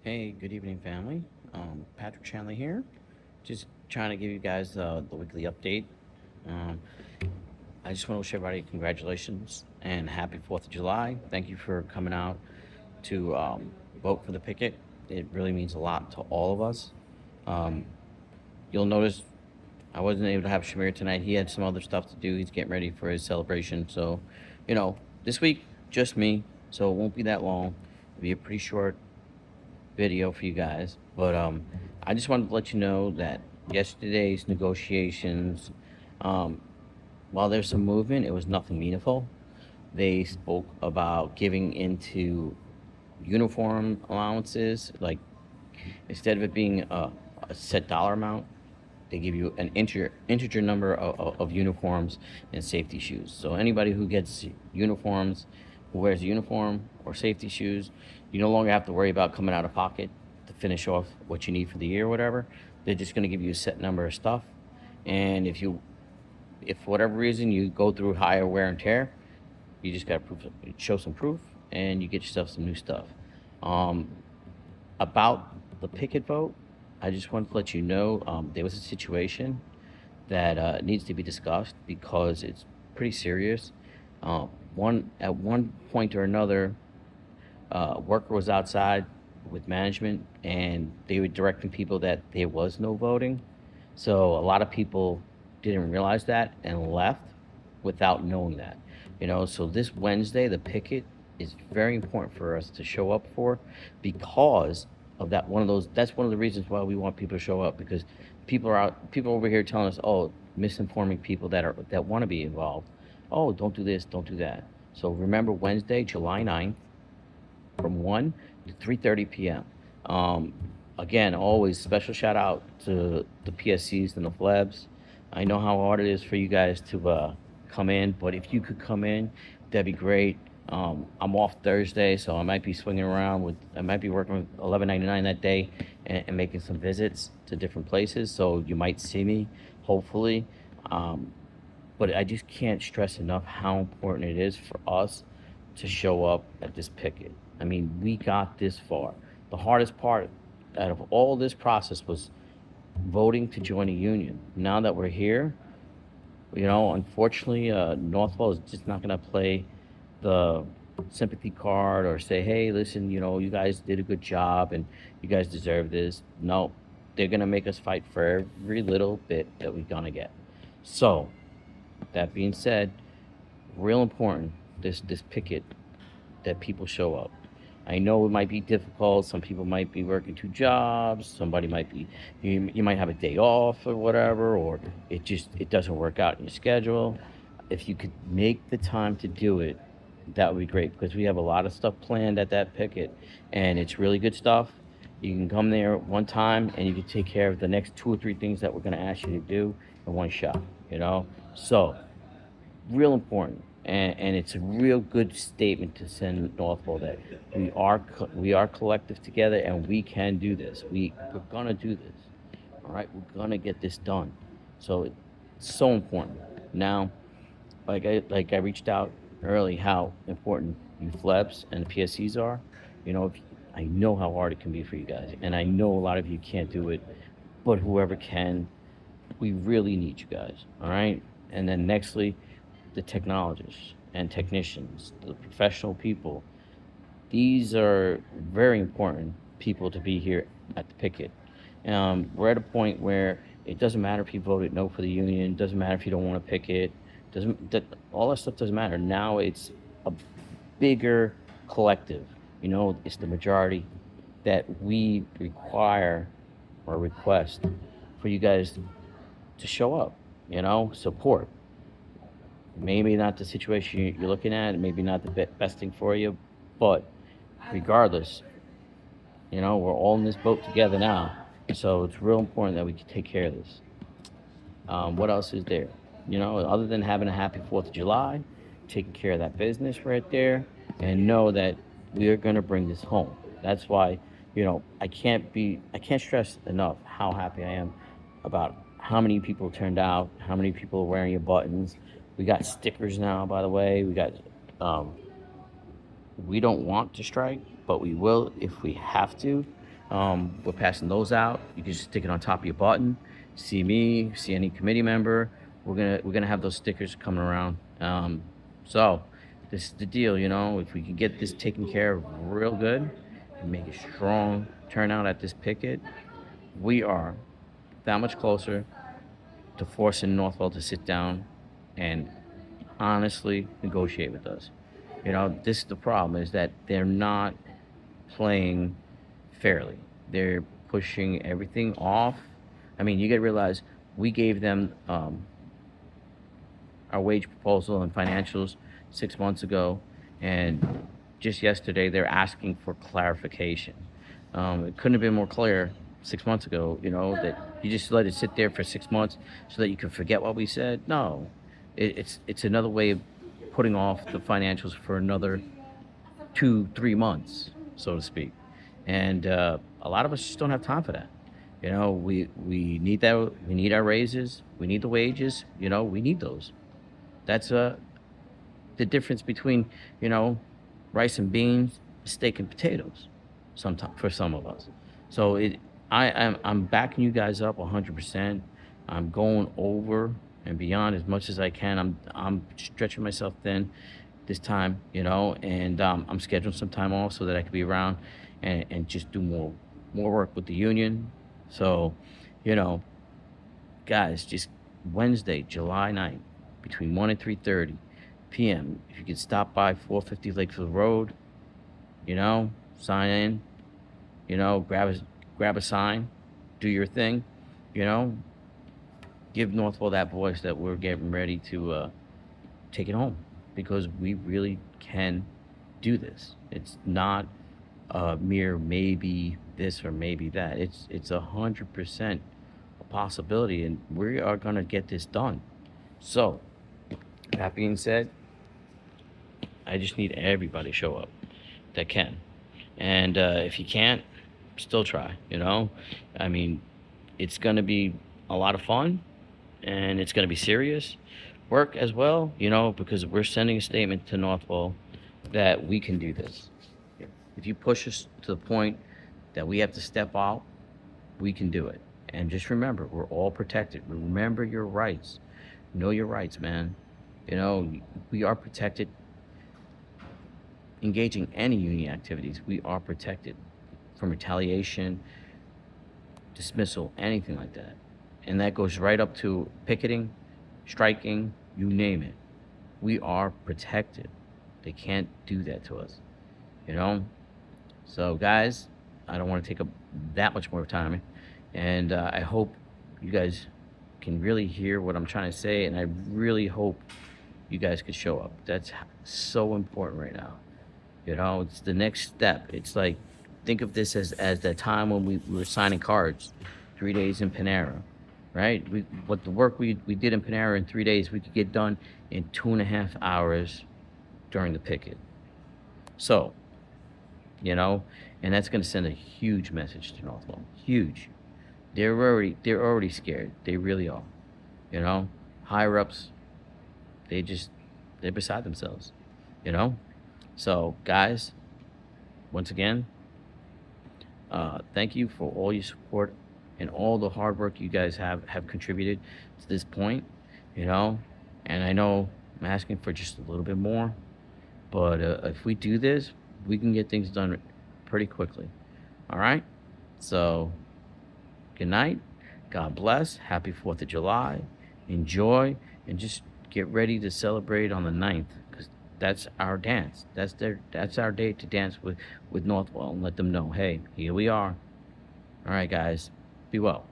Hey, good evening, family. Patrick Chandler here. Just trying to give you guys the weekly update. Um, I just want to wish everybody congratulations and happy 4th of July. Thank you for coming out to vote for the picket. It really means a lot to all of us. Um, you'll notice I wasn't able to have Shamir tonight. He had some other stuff to do. He's getting ready for his celebration. So, this week, just me. So it won't be that long. It'll be a pretty short video for you guys. But I just wanted to let you know that yesterday's negotiations, um, while there's some movement, it was nothing meaningful. They spoke about giving into uniform allowances, like instead of it being a set dollar amount, they give you an integer number of uniforms and safety shoes. So anybody who gets uniforms, who wears a uniform or safety shoes, you no longer have to worry about coming out of pocket to finish off what you need for the year or whatever. They're just going to give you a set number of stuff. And if for whatever reason you go through higher wear and tear, you just got to show some proof, and you get yourself some new stuff. Um, about the picket vote, I just wanted to let you know there was a situation that needs to be discussed because it's pretty serious. At one point or another, worker was outside with management, and they were directing people that there was no voting. So a lot of people didn't realize that and left without knowing that. So this Wednesday, the picket is very important for us to show up for because of that. That's one of the reasons why we want people to show up, because people over here telling us, oh, misinforming people that want to be involved. Oh, don't do this, don't do that. So remember Wednesday, July 9th, from 1 to 3:30 p.m. Um, Again, always special shout out to the PSCs and the FLEBs. I know how hard it is for you guys to come in, but if you could come in, that'd be great. I'm off Thursday, so I might be swinging around I might be working with 11.99 that day, and making some visits to different places. So you might see me, hopefully. Um, but I just can't stress enough how important it is for us to show up at this picket. I mean, we got this far. The hardest part out of all this process was voting to join a union. Now that we're here, unfortunately, Northwell is just not going to play the sympathy card or say, hey, listen, you guys did a good job and you guys deserve this. No, they're going to make us fight for every little bit that we're going to get. So, that being said, real important, this picket, that people show up. I know it might be difficult. Some people might be working two jobs. Somebody might be, you might have a day off or whatever, or it doesn't work out in your schedule. If you could make the time to do it, that would be great, because we have a lot of stuff planned at that picket, and it's really good stuff. You can come there one time and you can take care of the next two or three things that we're going to ask you to do in one shot. So real important, and it's a real good statement to send Northwell that we are collective together, and we can do this. We're gonna do this. All right, we're gonna get this done. So it's so important. Now, like I reached out early, how important you FLEBs and the PSCs are. If, I know how hard it can be for you guys, and I know a lot of you can't do it, but whoever can, we really need you guys. All right, and then nextly, the technologists and technicians, the professional people. These are very important people to be here at the picket. We're at a point where it doesn't matter if you voted no for the union. It doesn't matter if you don't want to picket. All that stuff doesn't matter. Now it's a bigger collective. It's the majority that we require or request for you guys to show up. Support. Maybe not the situation you're looking at, maybe not the best thing for you, but regardless, we're all in this boat together now. So it's real important that we can take care of this. What else is there? Other than having a happy 4th of July, taking care of that business right there, and know that we are going to bring this home. That's why, I can't stress enough how happy I am about how many people turned out, how many people are wearing your buttons. We got stickers now, by the way. We don't want to strike, but we will if we have to. We're passing those out. You can just stick it on top of your button. See me, see any committee member. We're gonna have those stickers coming around. So this is the deal, you know. If we can get this taken care of real good and make a strong turnout at this picket, we are that much closer to forcing Northwell to sit down and honestly negotiate with us. You know, this is the problem, is that they're not playing fairly. They're pushing everything off. I mean, you got to realize we gave them our wage proposal and financials 6 months ago, and just yesterday they're asking for clarification. It couldn't have been more clear 6 months ago, you know, that you just let it sit there for 6 months so that you can forget what we said. No, it's another way of putting off the financials for another 2-3 months, so to speak. And a lot of us just don't have time for that. You know, we need that. We need our raises. We need the wages. You know, we need those. That's the difference between, you know, rice and beans, steak and potatoes. Sometimes for some of us. So I'm backing you guys up 100%. I'm going over and beyond as much as I can. I'm stretching myself thin this time, you know, and I'm scheduling some time off so that I can be around and just do more work with the union. So, you know, guys, just Wednesday, July 9th, between 1 and 3:30 p.m. If you could stop by 450 Lakefield Road, you know, sign in, you know, grab a sign, do your thing, you know, give Northwell that voice that we're getting ready to take it home, because we really can do this. It's not a mere maybe this or maybe that. It's 100% a possibility, and we are gonna get this done. So, that being said, I just need everybody to show up that can. And if you can't, still try, you know? I mean, it's going to be a lot of fun, and it's going to be serious work as well, you know, because we're sending a statement to Northwell that we can do this. If you push us to the point that we have to step out, we can do it. And just remember, we're all protected. Remember your rights. Know your rights, man. You know, we are protected. Engaging any union activities, we are protected from retaliation, dismissal, anything like that. And that goes right up to picketing, striking, you name it. We are protected. They can't do that to us, you know? So, guys, I don't want to take up that much more time. And I hope you guys can really hear what I'm trying to say. And I really hope you guys could show up. That's so important right now. You know, it's the next step. It's like, think of this as the time when we were signing cards, 3 days in Panera, right? What the work we did in Panera in 3 days, we could get done in 2.5 hours during the picket. So, you know, and that's going to send a huge message to Northwell. Huge. They're already scared. They really are. You know, higher ups, they're beside themselves. You know. So, guys, once again, thank you for all your support and all the hard work you guys have contributed to this point, you know. And I know I'm asking for just a little bit more, but if we do this, we can get things done pretty quickly. All right? So, good night. God bless. Happy 4th of July. Enjoy, and just get ready to celebrate on the 9th. That's our dance. That's our day to dance with Northwell and let them know, hey, here we are. All right, guys, be well.